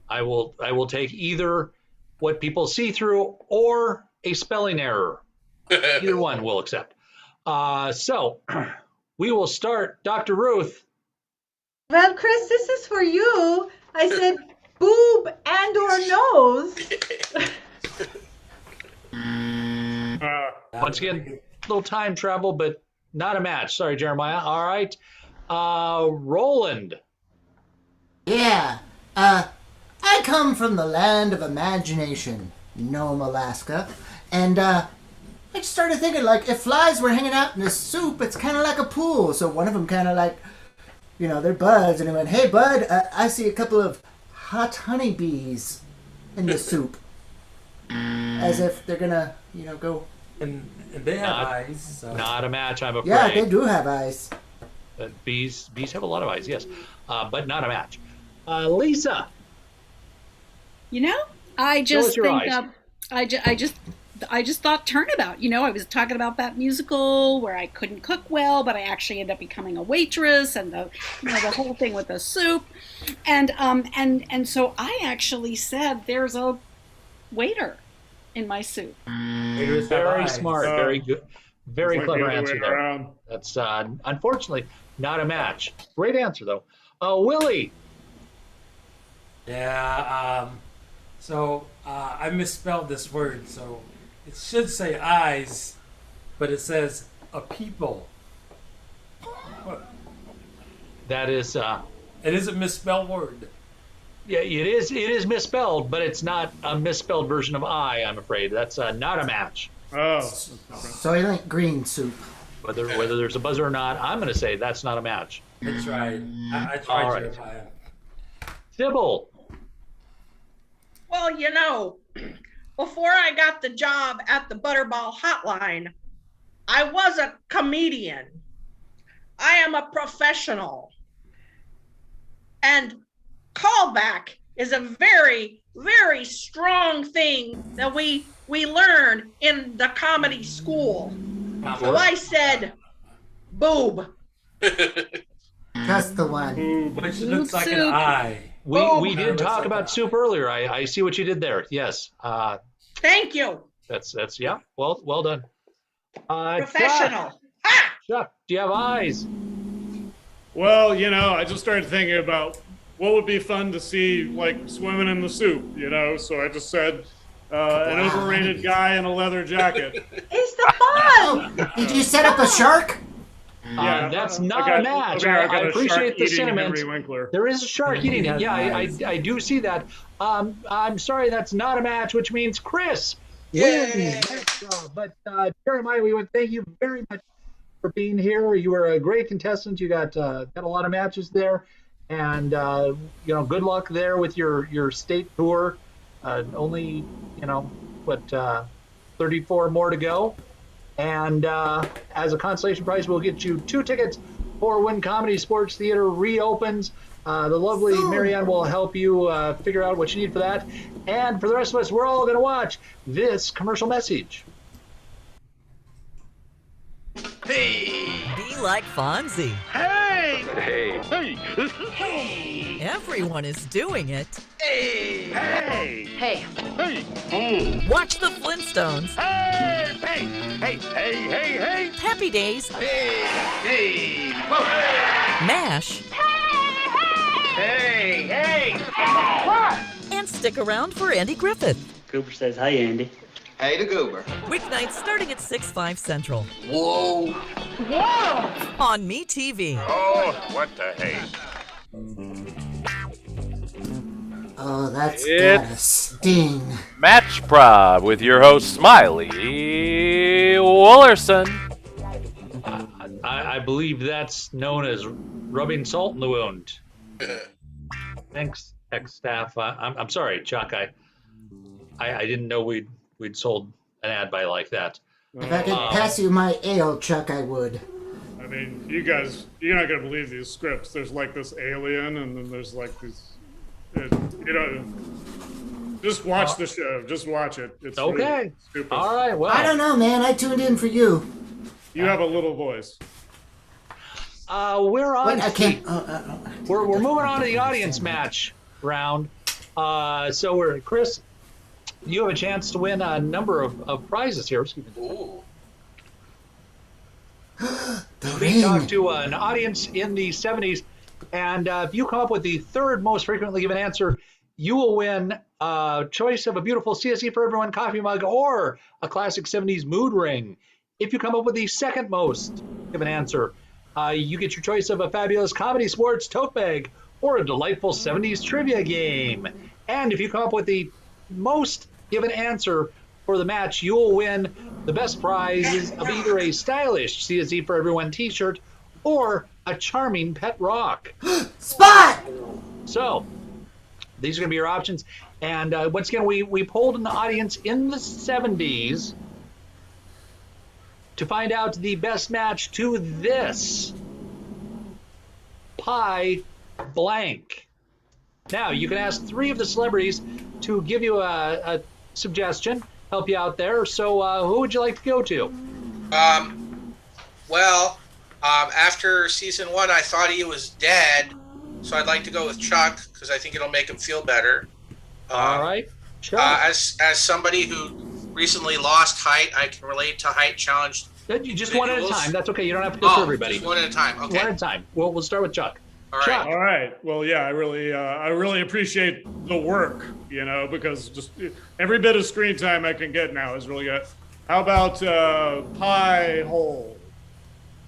I will take either what people see through or a spelling error. Either one we'll accept. So we will start. Dr. Ruth. Well, Chris, this is for you. I said boob and or nose. Once again, a little time travel, but not a match. Sorry, Jeremiah. All right. Roland. Yeah. I come from the land of imagination, Nome, Alaska, and I just started thinking, like, if flies were hanging out in this soup, it's kind of like a pool. So one of them kind of like, you know, they're buds, and he went, "Hey, bud, I see a couple of hot honeybees in the soup," as if they're gonna, you know, go. And they have eyes. So. Not a match, I'm afraid. Yeah, they do have eyes. Bees have a lot of eyes, yes, but not a match. Lisa. You know, I just your think eyes. I just thought Turnabout. You know, I was talking about that musical where I couldn't cook well, but I actually ended up becoming a waitress, and the whole thing with the soup, and so I actually said there's a waiter in my soup. Very smart, very good, very It's like clever the other answer way there. around. That's unfortunately not a match. Great answer though. Willie. Yeah. So I misspelled this word. So it should say eyes, but it says a people. That is. It is a misspelled word. Yeah, it is. It is misspelled, but it's not a misspelled version of I. I'm afraid that's not a match. Oh. Soylent Green soup. Whether there's a buzzer or not, I'm going to say that's not a match. That's right. I tried All to. right. Sybil. Well, you know, before I got the job at the Butterball Hotline, I was a comedian. I am a professional. And callback is a very, very strong thing that we learn in the comedy school. So I said, boob. That's the one. Which looks like an eye. We did talk about soup earlier. I see what you did there. Yes. Thank you. That's yeah. Well done. Professional. Chuck, do you have eyes? Well, you know, I just started thinking about what would be fun to see, like swimming in the soup, you know. So I just said an overrated guy in a leather jacket. It's the fun. Did you set up a shark? Yeah, that's not a match. I appreciate the sentiment. There is a shark eating it. Yeah, I do see that. I'm sorry, that's not a match, which means Chris wins. But Jeremiah, we would thank you very much for being here. You were a great contestant. You got a lot of matches there, and good luck there with your state tour. Only 34 more to go. And as a consolation prize, we'll get you 2 tickets for when ComedySportz Theater reopens. The lovely Marianne will help you figure out what you need for that. And for the rest of us, we're all going to watch this commercial message. Hey! Be like Fonzie. Hey! Hey! Hey! Hey! Everyone is doing it. Hey! Hey! Hey! Hey! Watch the Flintstones. Hey! Hey! Hey! Hey! Hey! Hey! Happy Days. Hey! Hey! Whoa! MASH. Hey! Hey! What? And stick around for Andy Griffith. Cooper says, "Hi, Andy." Hey to Goober. Weeknights starting at 6/5 Central. Whoa! Whoa! On MeTV. Oh, what the hey? Oh, that's It's gotta sting. Match Prob with your host Smiley Woolerson. I believe that's known as rubbing salt in the wound. Thanks, tech staff. I'm sorry, Chuck. I didn't know we'd sold an ad by like that. If I could pass you my ale, Chuck, I would. I mean, you're not gonna believe these scripts. There's like this alien, and then there's like these, just Just watch the show. Just watch it. It's Okay. really stupid. All right. Well, I don't know, man. I tuned in for you. You have a little voice. We're on. Wait, I can't. We're moving on to the audience match round. So Chris, you have a chance to win a number of prizes here. Excuse me. Ooh. We talked to an audience in the 70s, and if you come up with the third most frequently given answer, you will win a choice of a beautiful CSE for Everyone coffee mug or a classic 70s mood ring. If you come up with the second most given answer, you get your choice of a fabulous ComedySportz tote bag or a delightful 70s trivia game. And if you come up with the most given answer for the match, you will win the best prizes of either a stylish CSE for Everyone t-shirt or a charming pet rock. Spot! So, these are going to be your options. And once again, we polled in the audience in the 70s to find out the best match to this pie blank. Now, you can ask 3 of the celebrities to give you a suggestion, help you out there. So who would you like to go to? After season 1, I thought he was dead, so I'd like to go with Chuck because I think it'll make him feel better. All right, Chuck. As somebody who recently lost height, I can relate to height challenge. You just one at a time. That's okay. You don't have to go through everybody. Just one at a time. Okay. One at a time. We'll start with Chuck. All right. Chuck. All right. Well, yeah, I really appreciate the work, because just every bit of screen time I can get now is really good. How about pie hole?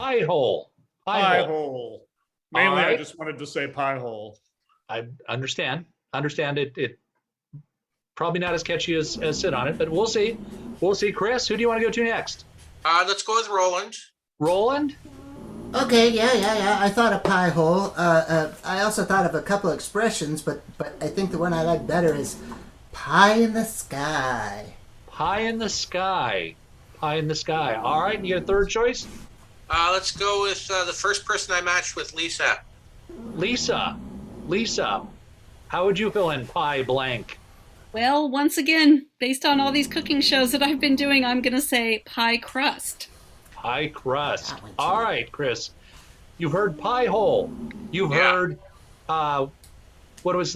Pie hole. Pie hole. Mainly, right. I just wanted to say pie hole. I understand. It probably not as catchy as Sit on It, but we'll see. We'll see. Chris, who do you want to go to next? Let's go with Roland. Roland? Okay, yeah. I thought of pie hole. I also thought of a couple expressions, but I think the one I like better is pie in the sky. Pie in the sky. Pie in the sky. All right, you get a third choice? Let's go with the first person I matched with, Lisa. Lisa, how would you fill in pie blank? Well, once again, based on all these cooking shows that I've been doing, I'm going to say pie crust. Pie crust. All right, Chris. You've heard pie hole. You've heard what was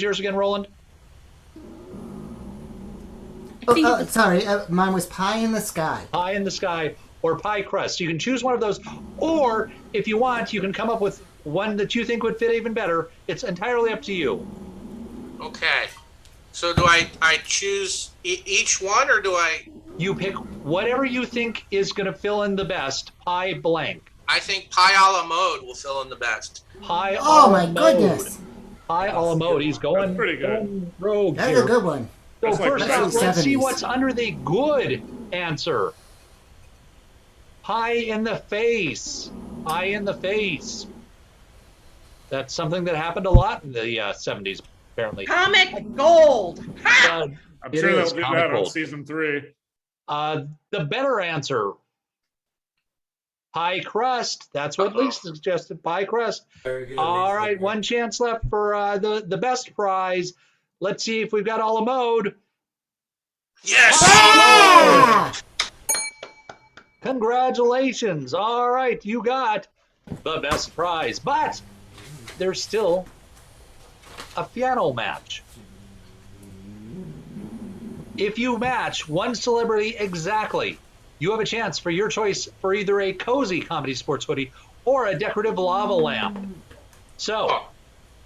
yours again, Roland? Sorry, mine was pie in the sky. Pie in the sky or pie crust. You can choose one of those, or if you want, you can come up with one that you think would fit even better. It's entirely up to you. Okay. So do I choose each one, or do I? You pick whatever you think is going to fill in the best. Pie blank. I think pie a la mode will fill in the best. Pie a Oh la my mode. goodness. Pie a la mode. He's going That's pretty good. going rogue That's here. a good one. So That's like first the off, let's see 70s. what's under the good answer. Pie in the face. Pie in the face. That's something that happened a lot in the 70s, apparently. Comic gold. Ha! I'm It sure they'll is do comic that on gold. season 3. The better answer, pie crust. That's what Lisa suggested, pie crust. Very good. All Lisa. right, one chance left for the best prize. Let's see if we've got a la mode. Yes. Ah! Congratulations. All right, you got the best prize. But there's still a piano match. If you match one celebrity exactly, you have a chance for your choice for either a cozy ComedySportz hoodie or a decorative lava lamp. So,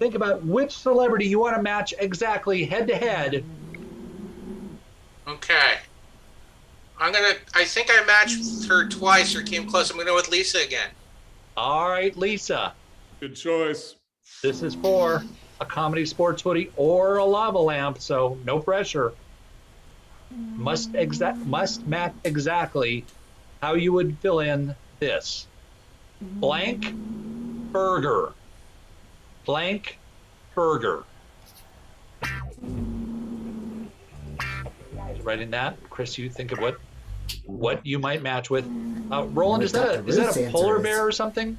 think about which celebrity you want to match exactly head to head. Okay. I think I matched her twice or came close. I'm gonna go with Lisa again. All right, Lisa. Good choice. This is for a ComedySportz hoodie or a lava lamp, so no pressure. Must match exactly how you would fill in this. Blank burger. Blank burger. Writing that, Chris. You think of what you might match with. Roland, is that a polar bear or something?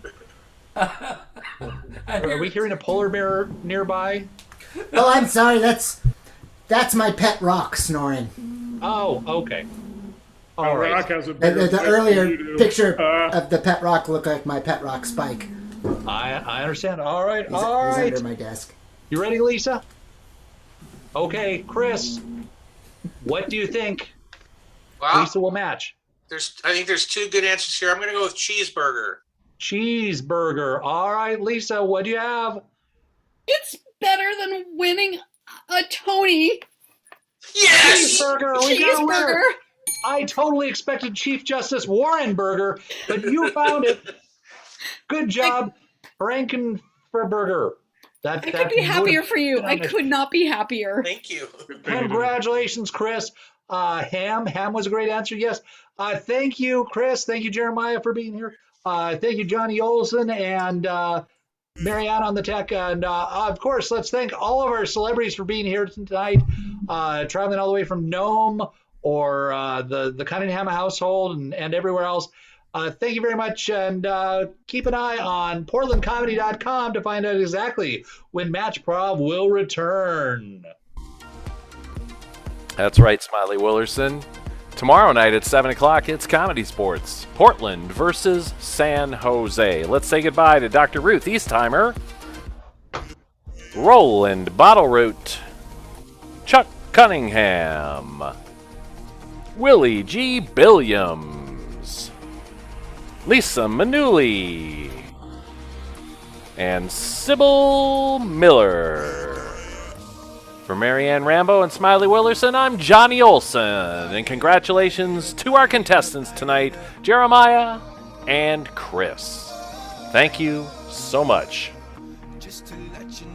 Are we hearing a polar bear nearby? Oh, I'm sorry. That's That's my pet rock snoring. Oh, okay. All right. Rock has a The, bigger the dick than you earlier do. picture of the pet rock looked like my pet rock Spike. I understand. All right. He's All right. under my desk. You ready, Lisa? Okay, Chris. What do you think? Well, Lisa will match. I think there's two good answers here. I'm going to go with cheeseburger. Cheeseburger. All right, Lisa, what do you have? It's better than winning a Tony. Yes! Cheeseburger. We got a winner. Cheeseburger. I totally expected Chief Justice Warren Burger, but you found it. Good job, Frankenburger. I could be happier for you. I could not be happier. Thank you. Congratulations, Chris. Ham was a great answer. Yes. Thank you, Chris. Thank you, Jeremiah, for being here. Thank you, Johnny Olson and Marianne on the tech. And of course, let's thank all of our celebrities for being here tonight, traveling all the way from Nome or the Cunningham household and everywhere else. Thank you very much, and keep an eye on PortlandComedy.com to find out exactly when Match Prov will return. That's right, Smiley Willerson. Tomorrow night at 7 o'clock, it's ComedySportz. Portland versus San Jose. Let's say goodbye to Dr. Ruth Eastheimer, Roland Bottleroot, Chuck Cunningham, Willie G. Billiams, Lisa Manuli, and Sybil Miller. For Marianne Rambo and Smiley Willerson, I'm Johnny Olson, and congratulations to our contestants tonight, Jeremiah and Chris. Thank you so much. Just to let you